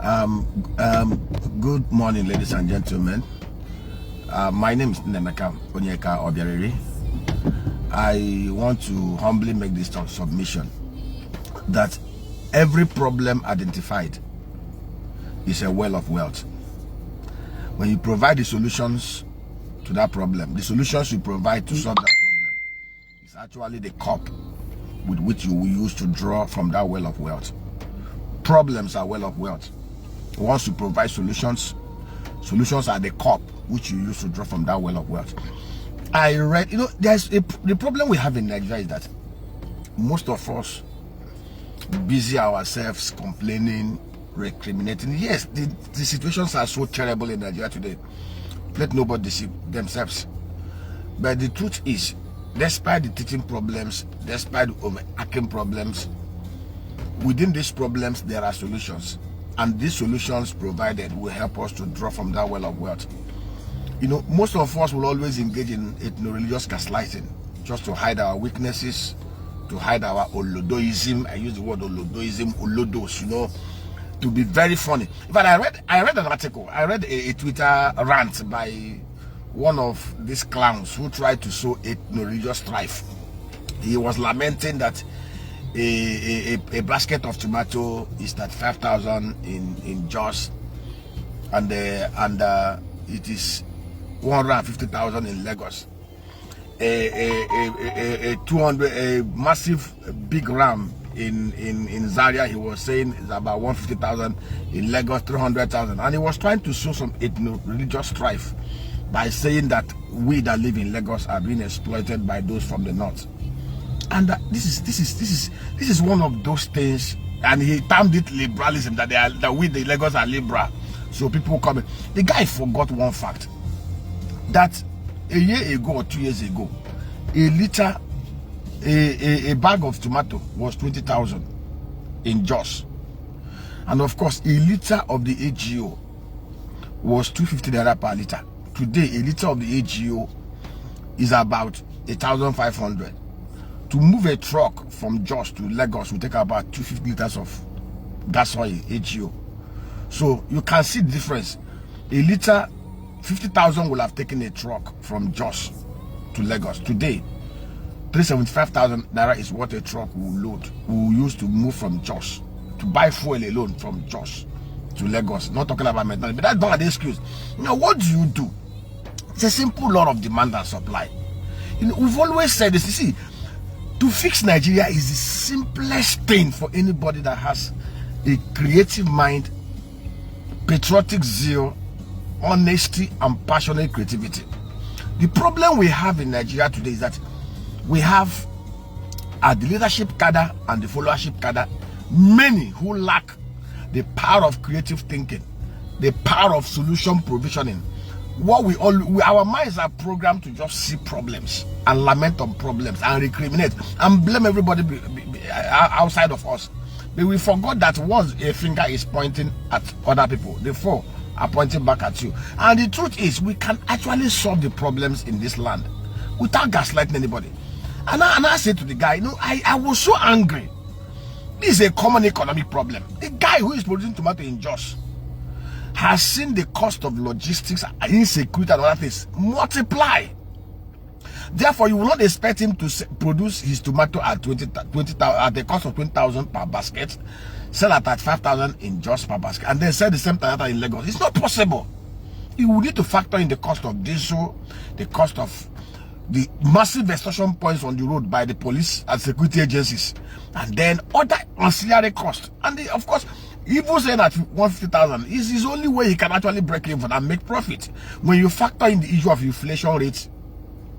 Good morning, ladies and gentlemen. My name is Nemeka Onyeka Obiariri. I want to humbly make this submission that every problem identified is a well of wealth. When you provide the solutions to that problem, the solutions you provide to solve that problem is actually the cup with which you will use to draw from that well of wealth. Problems are well of wealth. Once you provide solutions, solutions are the cup which you use to draw from that well of wealth. I read, the problem we have in Nigeria is that most of us busy ourselves complaining, recriminating. Yes, the situations are so terrible in Nigeria today. Let nobody deceive themselves. But the truth is, despite the teaching problems, despite the overarching problems, within these problems there are solutions. And these solutions provided will help us to draw from that well of wealth. Most of us will always engage in ethno-religious gaslighting just to hide our weaknesses, to hide our olodoism. I use the word olodoism, olodos, to be very funny. In fact, I read an article. I read a Twitter rant by one of these clowns who tried to sow ethno-religious strife. He was lamenting that a basket of tomato is at 5,000 in Jos, and it is 150,000 in Lagos. A massive big ram in Zaria, he was saying, is about 150,000 in Lagos, 300,000, and he was trying to sow some ethno-religious strife by saying that we that live in Lagos are being exploited by those from the north. And this is one of those things, and he termed it liberalism, that we the Lagos are liberal, so people come in. The guy forgot one fact, that a year ago or 2 years ago, a bag of tomato was 20,000 in Jos, and of course a liter of the AGO was 250 naira per liter. Today a liter of the AGO is about 1,500. To move a truck from Jos to Lagos will take about 250 liters of gas oil, AGO. So you can see the difference. A liter, 50,000 will have taken a truck from Jos to Lagos. Today, 375,000 naira is what a truck will use to move from Jos, to buy fuel alone from Jos to Lagos. Not talking about maintenance, but that's not an excuse. What do you do? It's a simple law of demand and supply. We've always said this. You see, to fix Nigeria is the simplest thing for anybody that has a creative mind, patriotic zeal, honesty, and passionate creativity. The problem we have in Nigeria today is that we have at the leadership cadre and the followership cadre many who lack the power of creative thinking, the power of solution provisioning. Our minds are programmed to just see problems and lament on problems and recriminate and blame everybody outside of us. But we forgot that once a finger is pointing at other people, the four are pointing back at you. And the truth is, we can actually solve the problems in this land without gaslighting anybody. And I said to the guy, I was so angry. This is a common economic problem. The guy who is producing tomato in Jos has seen the cost of logistics, insecurity, and other things multiply. Therefore, you will not expect him to produce his tomato at 20,000 at the cost of 20,000 per basket, sell at 5,000 in Jos per basket, and then sell the same tomato in Lagos. It's not possible. You will need to factor in the cost of diesel, the cost of the massive extortion points on the road by the police and security agencies, and then other ancillary costs. And of course, even saying that 150,000 is his only way he can actually break even and make profit. When you factor in the issue of inflation rates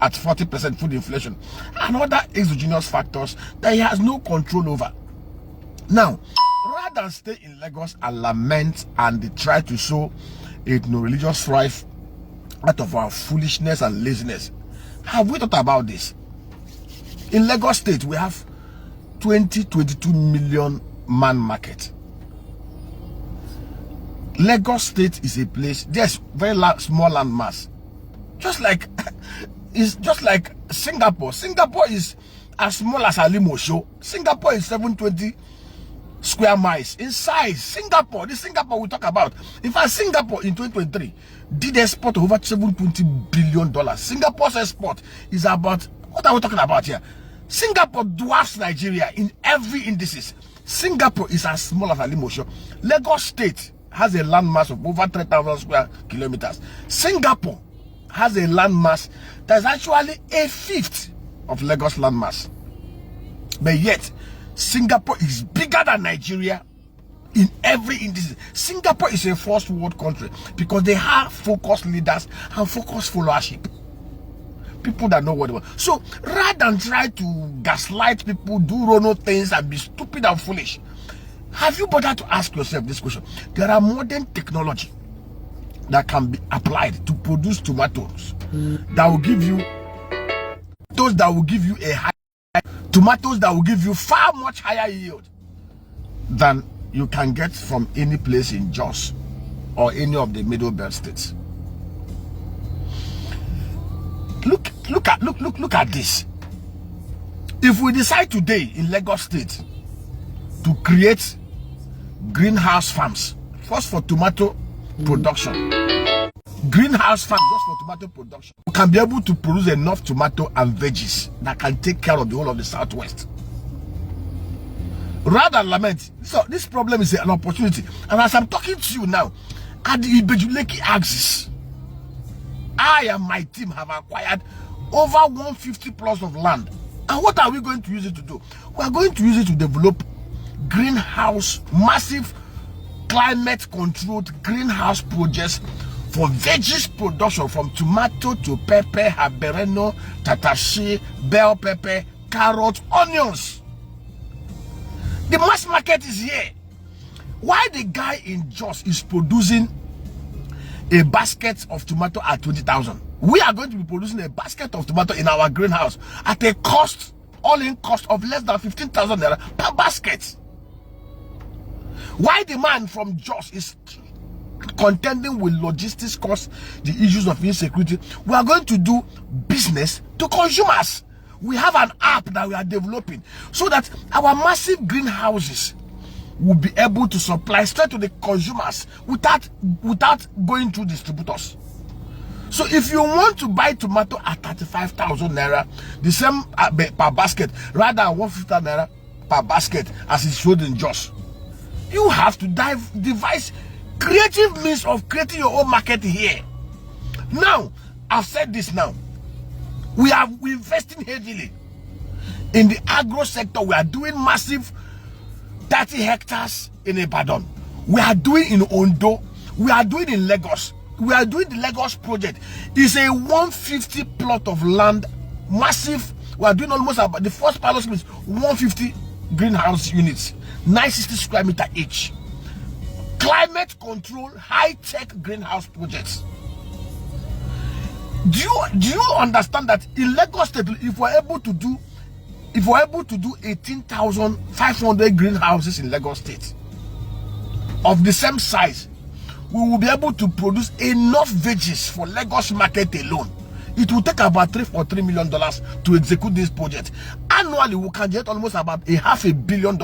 at 40% food inflation and other exogenous factors that he has no control over. Now, rather than stay in Lagos and lament and try to sow ethno-religious strife out of our foolishness and laziness, have we thought about this? In Lagos State, we have 22 million man market. Lagos State is a place, there's very small land mass. It's just like Singapore. Singapore is as small as Alimosho. Singapore is 720 square miles in size. Singapore, this Singapore we talk about. In fact, Singapore in 2023 did export over $720 billion. Singapore's export is about, what are we talking about here? Singapore dwarfs Nigeria in every indices. Singapore is as small as Alimosho. Lagos State has a landmass of over 3,000 square kilometers. Singapore has a landmass that's actually a fifth of Lagos landmass. But yet, Singapore is bigger than Nigeria in every indices. Singapore is a first world country because they have focused leaders and focused followership. People that know what they want. So rather than try to gaslight people, do wrong things and be stupid and foolish, have you bothered to ask yourself this question? There are modern technology that can be applied to produce tomatoes that will give you a high tomatoes that will give you far much higher yield than you can get from any place in Jos or any of the Middle Belt states. Look at this. If we decide today in Lagos State to create greenhouse farms, first for tomato production, greenhouse farms just for tomato production, we can be able to produce enough tomato and veggies that can take care of the whole of the Southwest. Rather than lament, so this problem is an opportunity. And as I'm talking to you now, at the Ibejuleki axis, I and my team have acquired over 150 plus of land. And what are we going to use it to do? We are going to use it to develop greenhouse, massive climate controlled greenhouse projects for veggies production, from tomato to pepper, habanero, tatashi, bell pepper, carrot, onions. The mass market is here. Why the guy in Jos is producing a basket of tomato at 20,000, we are going to be producing a basket of tomato in our greenhouse at a cost, all-in cost of less than 15,000 naira per basket. Why the man from Jos is contending with logistics costs, the issues of insecurity, we are going to do business to consumers. We have an app that we are developing so that our massive greenhouses will be able to supply straight to the consumers without going through distributors. So if you want to buy tomato at 35,000 naira, the same per basket, rather than 150 naira per basket as is showed in Jos, you have to devise creative means of creating your own market here. Now, I've said this now. We're investing heavily in the agro sector. We are doing massive 30 hectares in Ibadan. We are doing in Ondo. We are doing in Lagos. We are doing the Lagos project. It's a 150 plot of land, massive. We are doing almost about, the first pilot scheme is 150 greenhouse units, 960 square meter each. Climate control, high-tech greenhouse projects. Do you understand that in Lagos State, if we're able to do 18,500 greenhouses in Lagos State of the same size, we will be able to produce enough veggies for Lagos market alone. It will take about $3 million to execute this project. Annually, we can get almost about $500 million,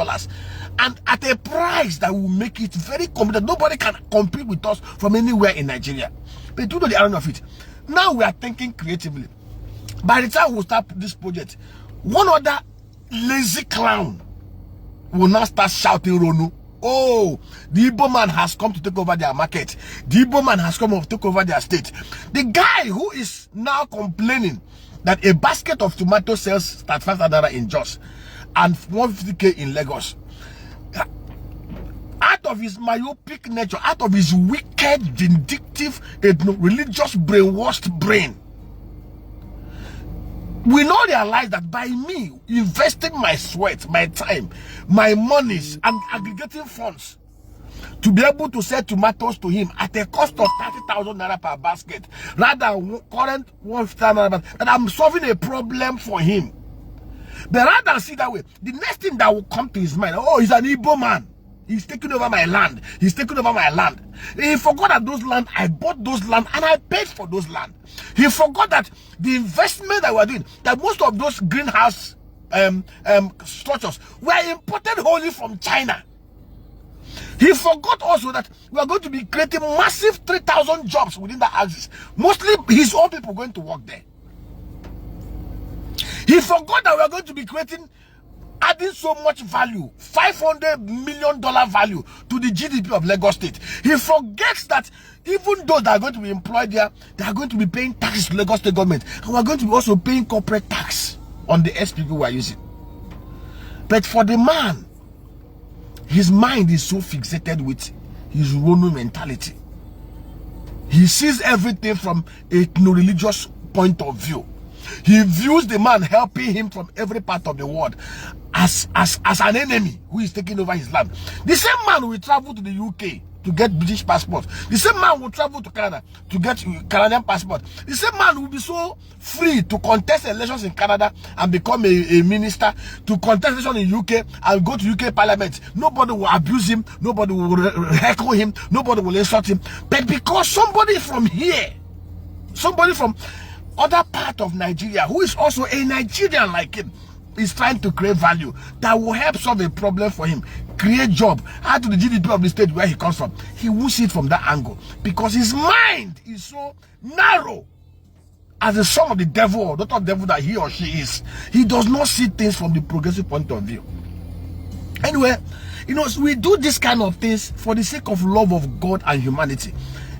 and at a price that will make it very competitive. Nobody can compete with us from anywhere in Nigeria. But do know the irony of it. Now we are thinking creatively. By the time we start this project, one other lazy clown will now start shouting, Ronu, oh, the Igbo man has come to take over their market. The Igbo man has come to take over their state. The guy who is now complaining that a basket of tomatoes sells at 5,000 in Jos and 150k in Lagos, out of his myopic nature, out of his wicked, vindictive, religious, brainwashed brain, we now realize that by me investing my sweat, my time, my monies, and aggregating funds to be able to sell tomatoes to him at a cost of 30,000 naira per basket, rather than current 150 naira, that I'm solving a problem for him. But rather than see that way, the next thing that will come to his mind, oh, he's an Igbo man. He's taking over my land. He's taking over my land. He forgot that those land, I bought those land and I paid for those land. He forgot that the investment that we're doing, that most of those greenhouse structures were imported wholly from China. He forgot also that we are going to be creating massive 3,000 jobs within that axis. Mostly his own people going to work there. He forgot that we are going to be creating, adding so much value, $500 million value to the GDP of Lagos State. He forgets that even those that are going to be employed there, they are going to be paying taxes to Lagos State government. And we are going to be also paying corporate tax on the SPP we are using. But for the man, his mind is so fixated with his Rono mentality. He sees everything from a religious point of view. He views the man helping him from every part of the world as an enemy who is taking over his land. The same man will travel to the UK to get British passport. The same man will travel to Canada to get Canadian passport. The same man will be so free to contest elections in Canada and become a minister, to contest elections in UK and go to UK parliament. Nobody will abuse him, nobody will heckle him, nobody will insult him. But because somebody from here, somebody from other part of Nigeria who is also a Nigerian like him, is trying to create value that will help solve a problem for him, create job, add to the GDP of the state where he comes from, he will see it from that angle because his mind is so narrow. As the son of the devil or daughter of the devil that he or she is, he does not see things from the progressive point of view. Anyway, you know, we do this kind of things for the sake of love of God and humanity.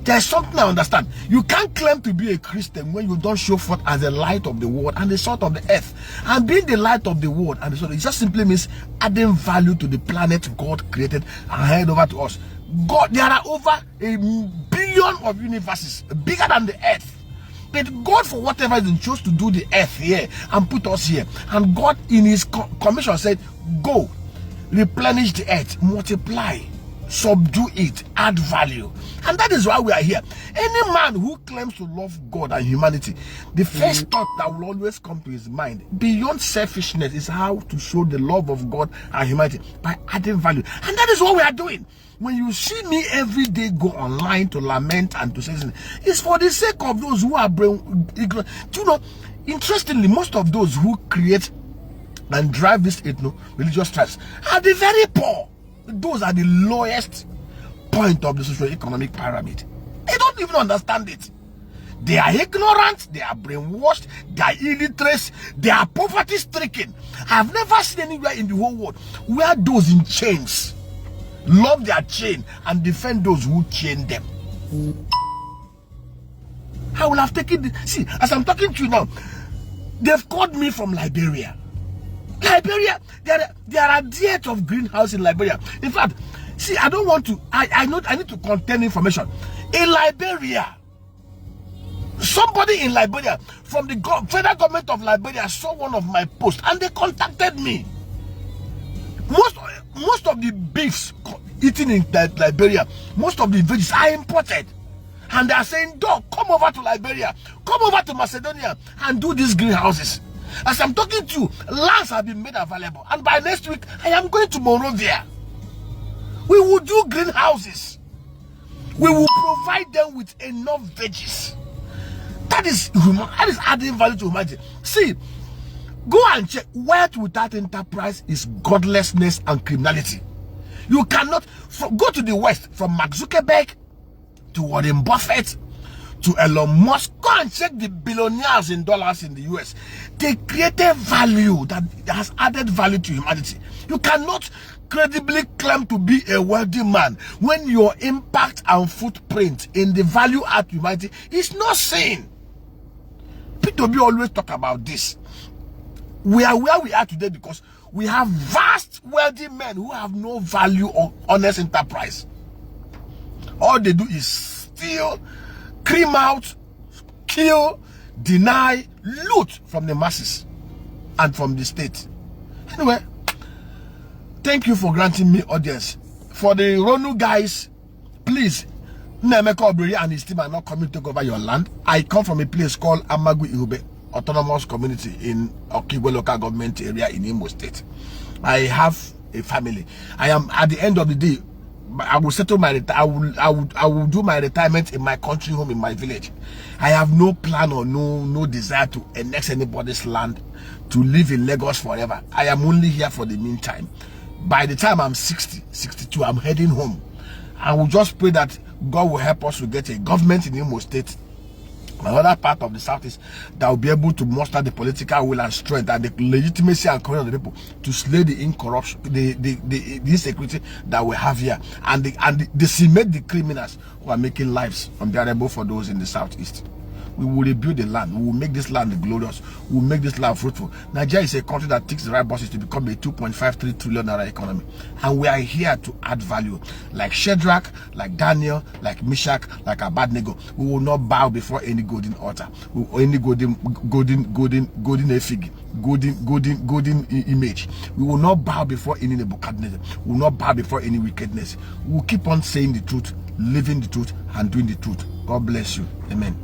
There's something I understand. You can't claim to be a Christian when you don't show forth as the light of the world and the salt of the earth. And being the light of the world and the salt, it just simply means adding value to the planet God created and handed over to us. God, there are over 1 billion of universes bigger than the earth. But God, for whatever reason, chose to do the earth here and put us here. And God, in his commission, said, go, replenish the earth, multiply, subdue it, add value. And that is why we are here. Any man who claims to love God and humanity, the first thought that will always come to his mind, beyond selfishness, is how to show the love of God and humanity by adding value. And that is what we are doing. When you see me every day go online to lament and to say something, it's for the sake of those who are ignorant. Do you know, interestingly, most of those who create and drive this religious stripes are the very poor. Those are the lowest point of the socio-economic pyramid. They don't even understand it. They are ignorant, they are brainwashed, they are illiterate, they are poverty-stricken. I have never seen anywhere in the whole world where those in chains love their chain and defend those who chain them. I will have taken the, see, as I'm talking to you now, they've called me from Liberia. Liberia, there are dearth of greenhouse in Liberia. In fact, see, I don't want to, I need to contain information. In Liberia, somebody in Liberia from the federal government of Liberia saw one of my posts and they contacted me. Most of the beefs eaten in Liberia, most of the veggies are imported. And they are saying, dog, come over to Liberia, come over to Macedonia and do these greenhouses. As I'm talking to you, lands have been made available. And by next week, I am going to Monrovia. We will do greenhouses. We will provide them with enough veggies. That is adding value to humanity. See, go and check. Wealth without enterprise is godlessness and criminality. You cannot go to the West, from Mark Zuckerberg to Warren Buffett to Elon Musk. Go and check the billionaires in dollars in the US. They created value that has added value to humanity. You cannot credibly claim to be a wealthy man when your impact and footprint in the value add to humanity is not seen. P2B always talk about this. We are where we are today because we have vast wealthy men who have no value or honest enterprise. All they do is steal, cream out, kill, deny, loot from the masses and from the state. Anyway, thank you for granting me audience. For the Ronu guys, please, Nemeka Obiri and his team are not coming to take over your land. I come from a place called Amagu Ihube Autonomous Community in Okigwe local government area in Imo State. I have a family. I am, at the end of the day, I will settle my I will do my retirement in my country home, in my village. I have no plan or no desire to annex anybody's land, to live in Lagos forever. I am only here for the meantime. By the time I'm 60, 62, I'm heading home. I will just pray that God will help us to get a government in Imo State, another part of the southeast, that will be able to muster the political will and strength and the legitimacy and courage of the people to slay the incorruption, the insecurity that we have here, and decimate the criminals who are making lives unbearable for those in the southeast. We will rebuild the land. We will make this land glorious. We will make this land fruitful. Nigeria is a country that takes the right buses to become a 2.53 trillion naira economy. And we are here to add value. Like Shadrach, like Daniel, like Meshach, like Abednego. We will not bow before any golden altar. Any golden efig, golden image. We will not bow before any Nebuchadnezzar. We will not bow before any wickedness. We will keep on saying the truth, living the truth, and doing the truth. God bless you. Amen.